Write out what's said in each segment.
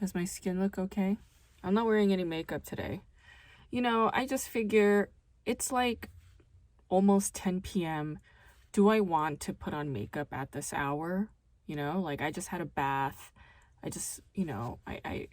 Does my skin look okay? I'm not wearing any makeup today. I just figure it's like almost 10 p.m. Do I want to put on makeup at this hour? Like I just had a bath. I just, I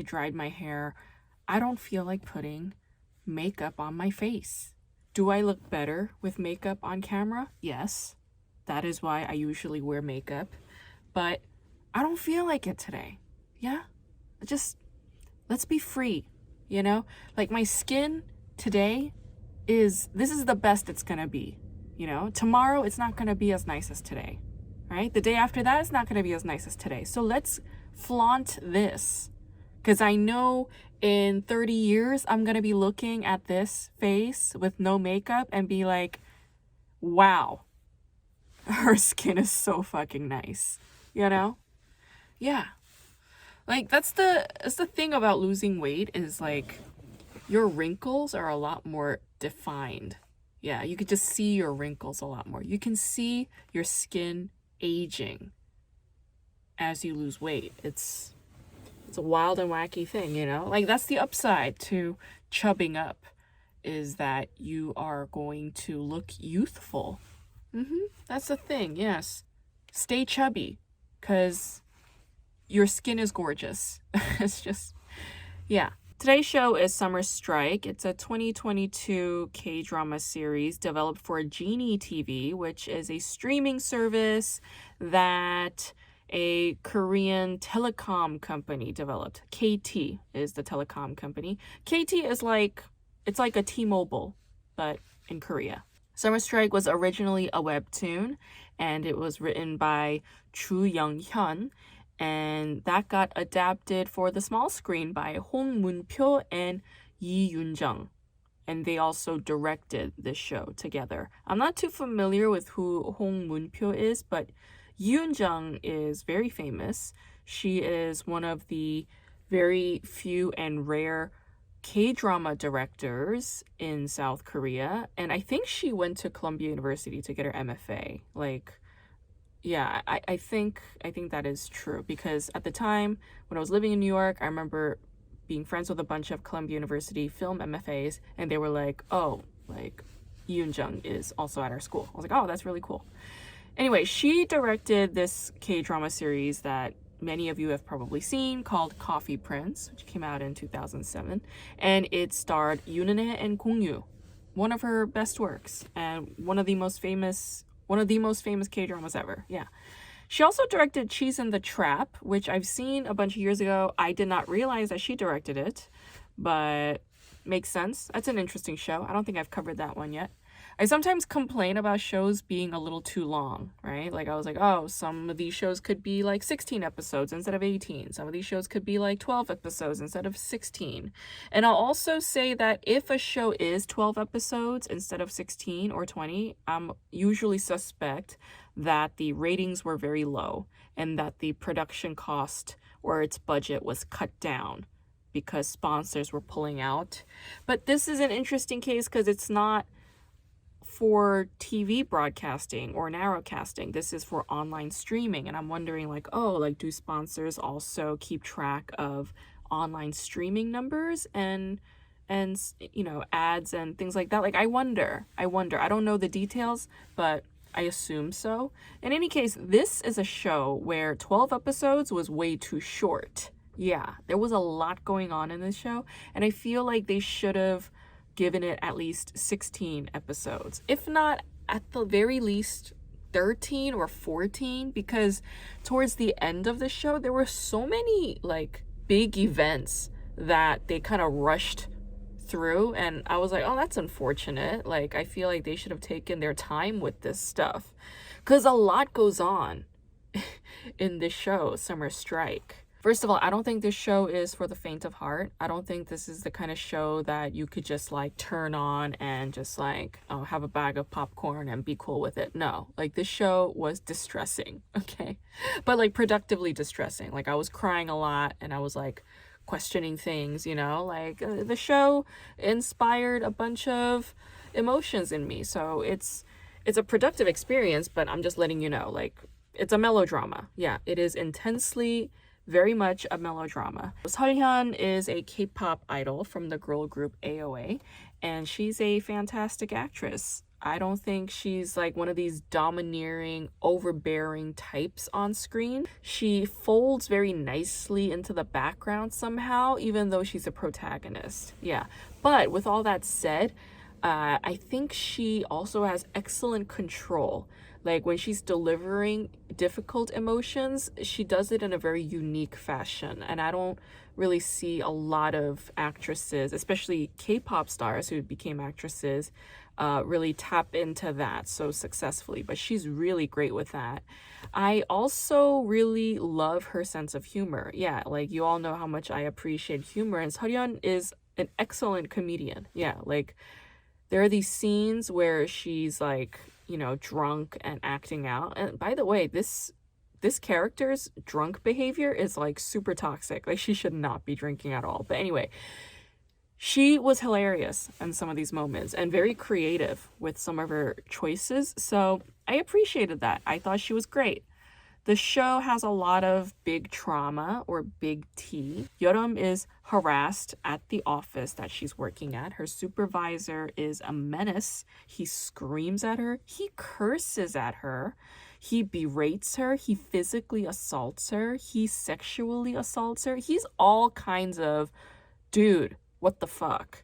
dried my hair. I don't feel like putting makeup on my face. Do I look better with makeup on camera? Yes. That is why I usually wear makeup. But I don't feel like it today. Yeah? Just let's be free, Like my skin today this is the best it's gonna be. Tomorrow it's not gonna be as nice as today. Right? The day after that is not gonna be as nice as today. So let's flaunt this. Because I know in 30 years, I'm going to be looking at this face with no makeup and be like, wow, her skin is so fucking nice. Yeah. Like, that's the thing about losing weight is like, your wrinkles are a lot more defined. Yeah, you could just see your wrinkles a lot more. You can see your skin aging as you lose weight. It's a wild and wacky thing, Like that's the upside to chubbing up is that you are going to look youthful. That's the thing, yes. Stay chubby because your skin is gorgeous. It's just, yeah. Today's show is Summer Strike. It's a 2022 K-drama series developed for Genie TV, which is a streaming service that a Korean telecom company developed. KT is the telecom company. KT is it's like a T-Mobile, but in Korea. Summer Strike was originally a webtoon, and it was written by Chu Young-hyun, and that got adapted for the small screen by Hong Moon-pyo and Yi Yoon-jung. And they also directed this show together. I'm not too familiar with who Hong Moon-pyo is, but Yoon-jung is very famous. She is one of the very few and rare K-drama directors in South Korea. And I think she went to Columbia University to get her MFA. Yeah, I think that is true because at the time when I was living in New York, I remember being friends with a bunch of Columbia University film MFAs, and they were like, oh, Yoon-jung is also at our school. I was like, oh, that's really cool. Anyway, she directed this K-drama series that many of you have probably seen called Coffee Prince, which came out in 2007. And it starred Yoon Eun-hae and Gong Yoo, one of her best works and one of the most famous K-dramas ever. Yeah. She also directed Cheese in the Trap, which I've seen a bunch of years ago. I did not realize that she directed it, but makes sense. That's an interesting show. I don't think I've covered that one yet. I sometimes complain about shows being a little too long, right? Like I was like, oh, some of these shows could be 16 episodes instead of 18. Some of these shows could be 12 episodes instead of 16. And I'll also say that if a show is 12 episodes instead of 16 or 20, I'm usually suspect that the ratings were very low and that the production cost or its budget was cut down because sponsors were pulling out. But this is an interesting case because it's not for TV broadcasting or narrowcasting. This is for online streaming. And I'm wondering do sponsors also keep track of online streaming numbers and ads and things like that? I wonder. I don't know the details, but I assume so. In any case, this is a show where 12 episodes was way too short. Yeah, there was a lot going on in this show, and I feel like they should have given it at least 16 episodes, if not at the very least 13 or 14, because towards the end of the show there were so many big events that they kind of rushed through, and I was like, oh, that's unfortunate. I feel like they should have taken their time with this stuff because a lot goes on in this show, Summer Strike. First of all, I don't think this show is for the faint of heart. I don't think this is the kind of show that you could just turn on and just have a bag of popcorn and be cool with it. No, this show was distressing, okay? But productively distressing. I was crying a lot and I was questioning things, the show inspired a bunch of emotions in me. So it's a productive experience, but I'm just letting you know, it's a melodrama. Yeah, it is intensely very much a melodrama. Seolhyun is a K-pop idol from the girl group AOA, and she's a fantastic actress. I don't think she's like one of these domineering, overbearing types on screen. She folds very nicely into the background somehow, even though she's a protagonist. Yeah. But with all that said, I think she also has excellent control. Like when she's delivering difficult emotions, she does it in a very unique fashion. And I don't really see a lot of actresses, especially K-pop stars who became actresses, really tap into that so successfully. But she's really great with that. I also really love her sense of humor. Yeah, like you all know how much I appreciate humor, and Seolhyun is an excellent comedian. Yeah, like there are these scenes where she's like, you know, drunk and acting out. And by the way, this character's drunk behavior is like super toxic. Like she should not be drinking at all. But anyway, she was hilarious in some of these moments and very creative with some of her choices. So I appreciated that. I thought she was great. The show has a lot of big trauma, or big T. Yeoreum is harassed at the office that she's working at. Her supervisor is a menace. He screams at her. He curses at her. He berates her. He physically assaults her. He sexually assaults her. He's all kinds of, dude, what the fuck?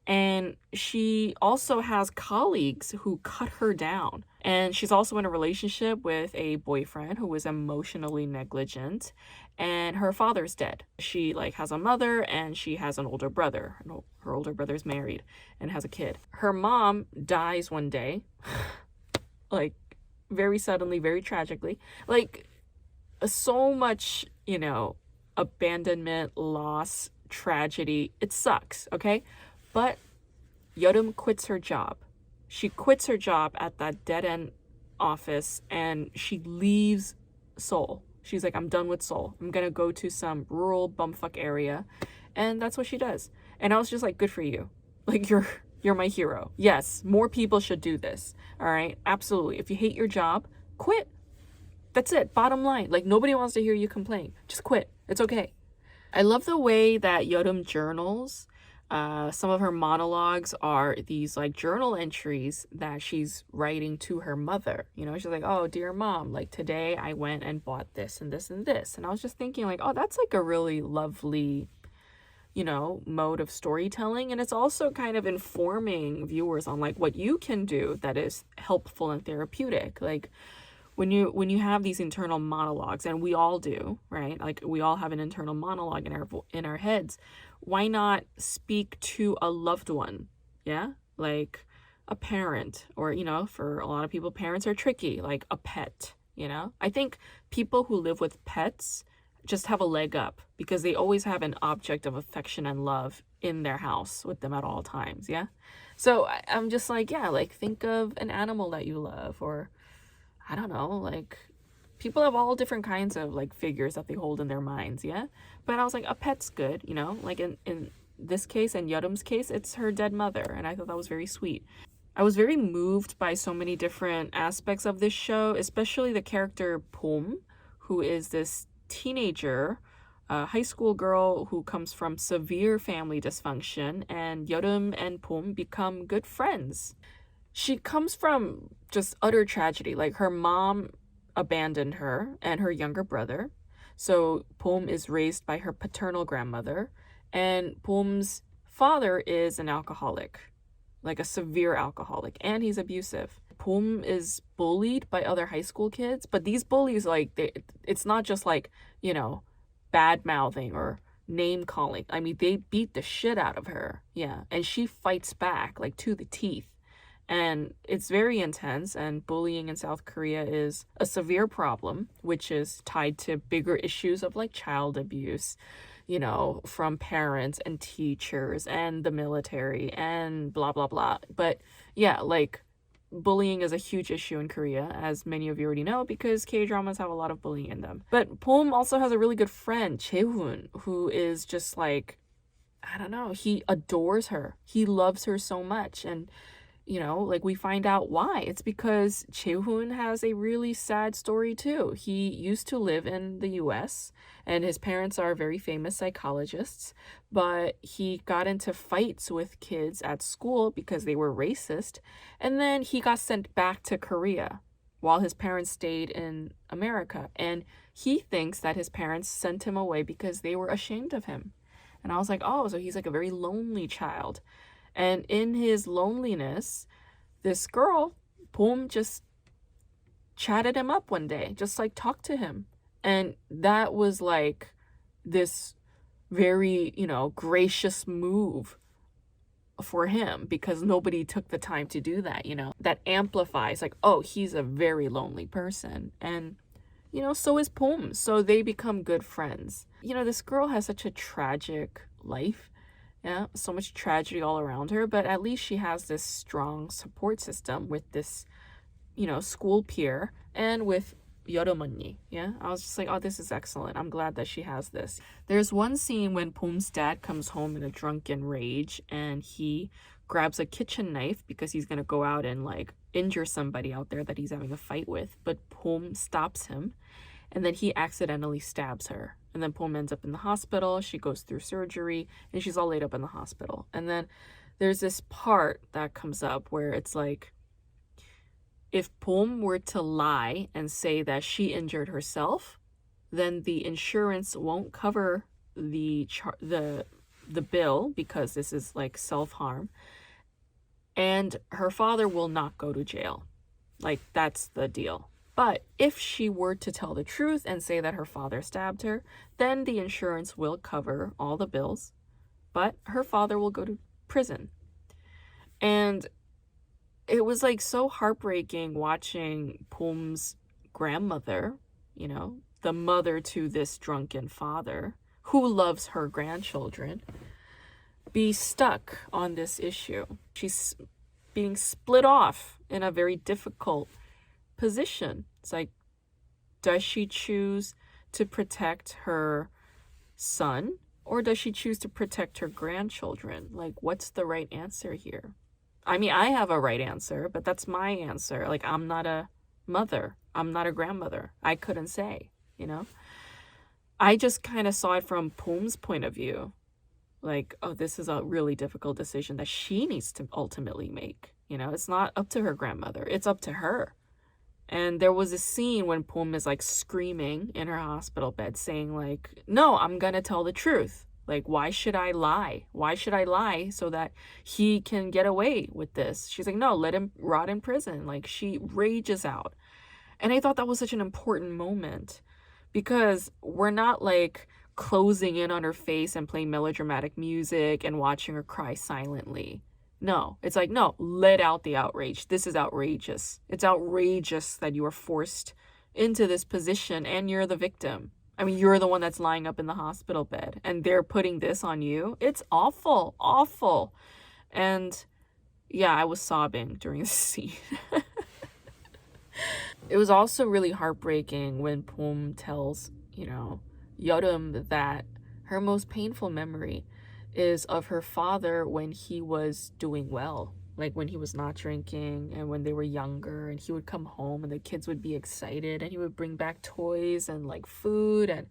And she also has colleagues who cut her down. And she's also in a relationship with a boyfriend who is emotionally negligent. And her father's dead. She like has a mother and she has an older brother. Her older brother's married and has a kid. Her mom dies one day. Like very suddenly, very tragically. Like so much, you know, abandonment, loss, tragedy. It sucks, okay? But Yeoreum quits her job. She quits her job at that dead-end office and she leaves Seoul. She's like, I'm done with Seoul. I'm gonna go to some rural bumfuck area. And that's what she does. And I was just like, good for you. Like, you're my hero. Yes, more people should do this. All right? Absolutely. If you hate your job, quit. That's it. Bottom line. Like, nobody wants to hear you complain. Just quit. It's okay. I love the way that Yeoreum journals. Some of her monologues are these like journal entries that she's writing to her mother. You know, she's like, oh, dear mom, like today I went and bought this and this and this. And I was just thinking like, oh, that's like a really lovely, you know, mode of storytelling. And it's also kind of informing viewers on like what you can do that is helpful and therapeutic. Like when you have these internal monologues, and we all do, right? Like we all have an internal monologue in our heads. Why not speak to a loved one? Yeah, like a parent, or you know, for a lot of people, parents are tricky. Like a pet, you know. I think people who live with pets just have a leg up because they always have an object of affection and love in their house with them at all times. Yeah, so I'm just like, yeah, like think of an animal that you love, or I don't know, like people have all different kinds of like figures that they hold in their minds, yeah? But I was like, a pet's good, you know? Like in this case, and Yeoreum's case, it's her dead mother, and I thought that was very sweet. I was very moved by so many different aspects of this show, especially the character Pom, who is this teenager, high school girl who comes from severe family dysfunction, and Yeoreum and Pom become good friends. She comes from just utter tragedy. Like her mom abandoned her and her younger brother. So Pom is raised by her paternal grandmother, and Pom's father is an alcoholic, like a severe alcoholic, and he's abusive. Pom is bullied by other high school kids, but these bullies, like, it's not just like, you know, bad mouthing or name calling. I mean, they beat the shit out of her. Yeah. And she fights back, like, to the teeth. And it's very intense, and bullying in South Korea is a severe problem, which is tied to bigger issues of like child abuse, you know, from parents and teachers and the military and blah, blah, blah. But yeah, like bullying is a huge issue in Korea, as many of you already know, because K-dramas have a lot of bullying in them. But Pom also has a really good friend, Jae-hoon, who is just like, I don't know, he adores her. He loves her so much. And like we find out why. It's because Chae-hoon has a really sad story too. He used to live in the US and his parents are very famous psychologists, but he got into fights with kids at school because they were racist, and then he got sent back to Korea while his parents stayed in America. And he thinks that his parents sent him away because they were ashamed of him. And I was like, oh, so he's like a very lonely child. And in his loneliness, this girl, Boom, just chatted him up one day, just like talked to him. And that was like this very, gracious move for him because nobody took the time to do that, That amplifies like, oh, he's a very lonely person. And, so is Boom. So they become good friends. This girl has such a tragic life. Yeah, so much tragedy all around her, but at least she has this strong support system with this, school peer and with Yoram 언니. Yeah, I was just like, oh, this is excellent. I'm glad that she has this. There's one scene when Boom's dad comes home in a drunken rage and he grabs a kitchen knife because he's gonna go out and like injure somebody out there that he's having a fight with, but Boom stops him and then he accidentally stabs her. And then Boom ends up in the hospital. She goes through surgery and she's all laid up in the hospital. And then there's this part that comes up where it's like, if Boom were to lie and say that she injured herself, then the insurance won't cover the bill because this is like self-harm. And her father will not go to jail. Like, that's the deal. But if she were to tell the truth and say that her father stabbed her, then the insurance will cover all the bills, but her father will go to prison. And it was like so heartbreaking watching Boom's grandmother, the mother to this drunken father who loves her grandchildren, be stuck on this issue. She's being split off in a very difficult position. It's like, does she choose to protect her son or does she choose to protect her grandchildren? Like, what's the right answer here? I mean, I have a right answer, but that's my answer. Like, I'm not a mother. I'm not a grandmother. I couldn't say, I just kind of saw it from Boom's point of view. Like, oh, this is a really difficult decision that she needs to ultimately make. It's not up to her grandmother. It's up to her. And there was a scene when Boom is like screaming in her hospital bed saying like, no, I'm gonna tell the truth. Like, why should I lie? Why should I lie so that he can get away with this? She's like, no, let him rot in prison. Like, she rages out. And I thought that was such an important moment because we're not like closing in on her face and playing melodramatic music and watching her cry silently. No, it's like, no, let out the outrage. This is outrageous. It's outrageous that you are forced into this position and you're the victim. I mean, you're the one that's lying up in the hospital bed and they're putting this on you. It's awful, awful. And yeah, I was sobbing during this scene. It was also really heartbreaking when Boom tells, Yoram that her most painful memory is of her father when he was doing well, like when he was not drinking and when they were younger, and he would come home and the kids would be excited and he would bring back toys and like food and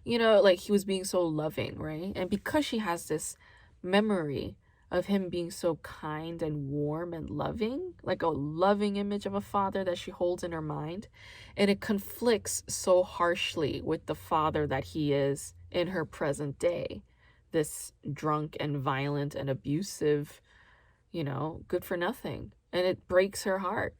like he was being so loving, right? And because she has this memory of him being so kind and warm and loving, like a loving image of a father that she holds in her mind, and it conflicts so harshly with the father that he is in her present day, this drunk and violent and abusive, good for nothing. And it breaks her heart,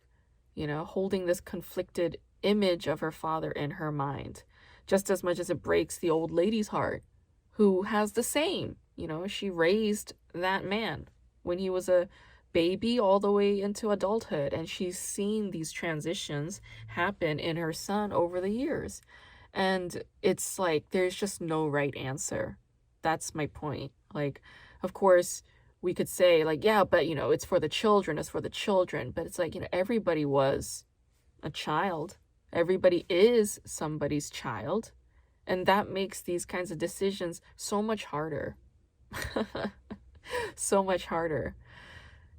holding this conflicted image of her father in her mind, just as much as it breaks the old lady's heart, who has the same. She raised that man when he was a baby all the way into adulthood, and she's seen these transitions happen in her son over the years. And it's like, there's just no right answer. That's my point. Like, of course, we could say like, yeah, but it's for the children, but it's like, everybody was a child. Everybody is somebody's child. And that makes these kinds of decisions so much harder. So much harder.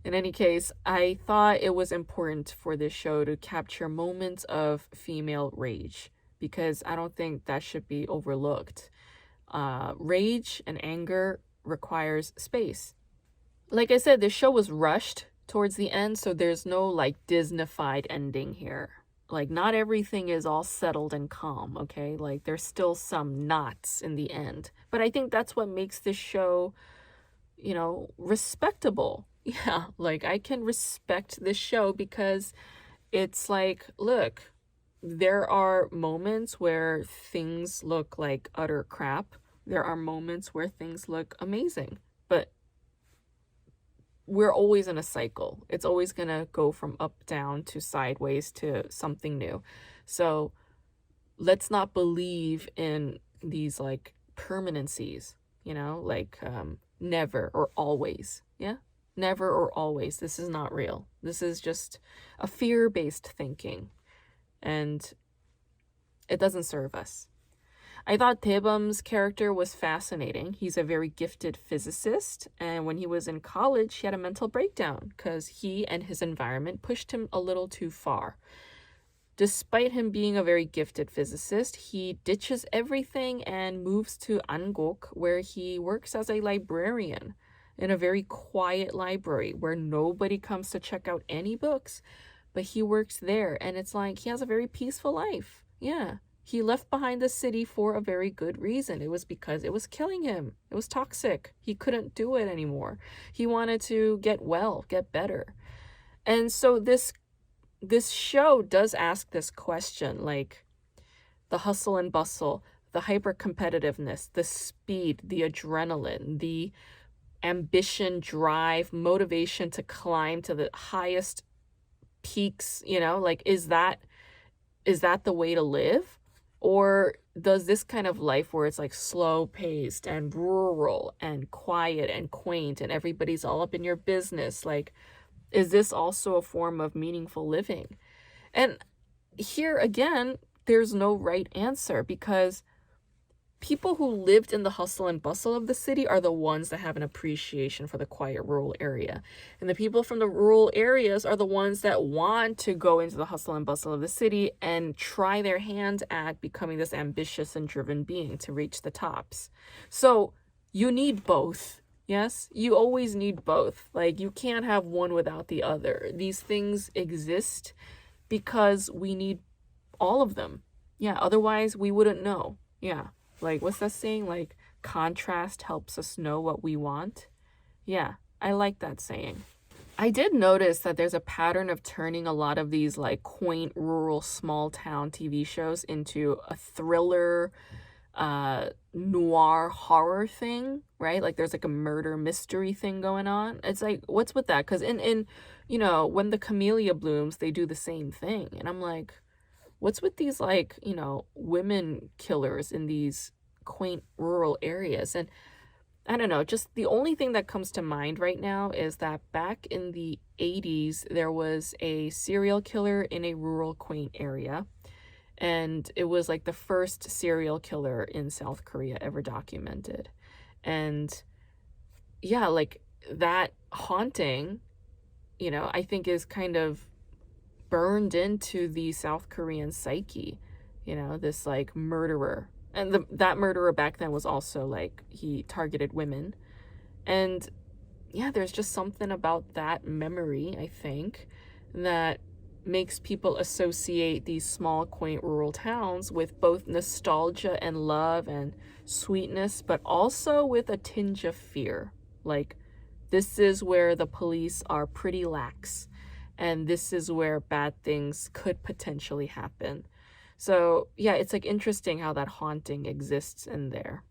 In any case, I thought it was important for this show to capture moments of female rage because I don't think that should be overlooked. Rage and anger requires space. Like I said, this show was rushed towards the end, so there's no like Disney-fied ending here. Like, not everything is all settled and calm, okay? Like, there's still some knots in the end. But I think that's what makes this show, respectable. Yeah, like, I can respect this show because it's like, look, there are moments where things look like utter crap. There are moments where things look amazing. But we're always in a cycle. It's always going to go from up, down to sideways to something new. So let's not believe in these like permanencies, like never or always. Yeah. Never or always. This is not real. This is just a fear-based thinking. And it doesn't serve us. I thought Taebum's character was fascinating. He's a very gifted physicist, and when he was in college, he had a mental breakdown because he and his environment pushed him a little too far. Despite him being a very gifted physicist, he ditches everything and moves to Angok, where he works as a librarian in a very quiet library where nobody comes to check out any books, but he works there, and it's like he has a very peaceful life. Yeah. He left behind the city for a very good reason. It was because it was killing him. It was toxic. He couldn't do it anymore. He wanted to get well, get better. And so this show does ask this question, like the hustle and bustle, the hyper competitiveness, the speed, the adrenaline, the ambition, drive, motivation to climb to the highest peaks, like is that the way to live? Or does this kind of life where it's like slow paced and rural and quiet and quaint and everybody's all up in your business, like, is this also a form of meaningful living? And here again, there's no right answer because people who lived in the hustle and bustle of the city are the ones that have an appreciation for the quiet rural area. And the people from the rural areas are the ones that want to go into the hustle and bustle of the city and try their hand at becoming this ambitious and driven being to reach the tops. So you need both. Yes, you always need both. Like, you can't have one without the other. These things exist because we need all of them. Yeah, otherwise we wouldn't know. Yeah. Like, what's that saying? Like, contrast helps us know what we want. Yeah, I like that saying. I did notice that there's a pattern of turning a lot of these like quaint, rural, small town TV shows into a thriller, noir horror thing, right? Like there's like a murder mystery thing going on. It's like, what's with that? Because in when the camellia blooms, they do the same thing. And I'm like, what's with these like, women killers in these quaint rural areas? And I don't know, just the only thing that comes to mind right now is that back in the 80s, there was a serial killer in a rural quaint area. And it was like the first serial killer in South Korea ever documented. And yeah, like that haunting, I think is kind of burned into the South Korean psyche, this like murderer. And that murderer back then was also like, he targeted women. And yeah, there's just something about that memory, I think, that makes people associate these small, quaint rural towns with both nostalgia and love and sweetness, but also with a tinge of fear. Like, this is where the police are pretty lax. And this is where bad things could potentially happen. So yeah, it's like interesting how that haunting exists in there.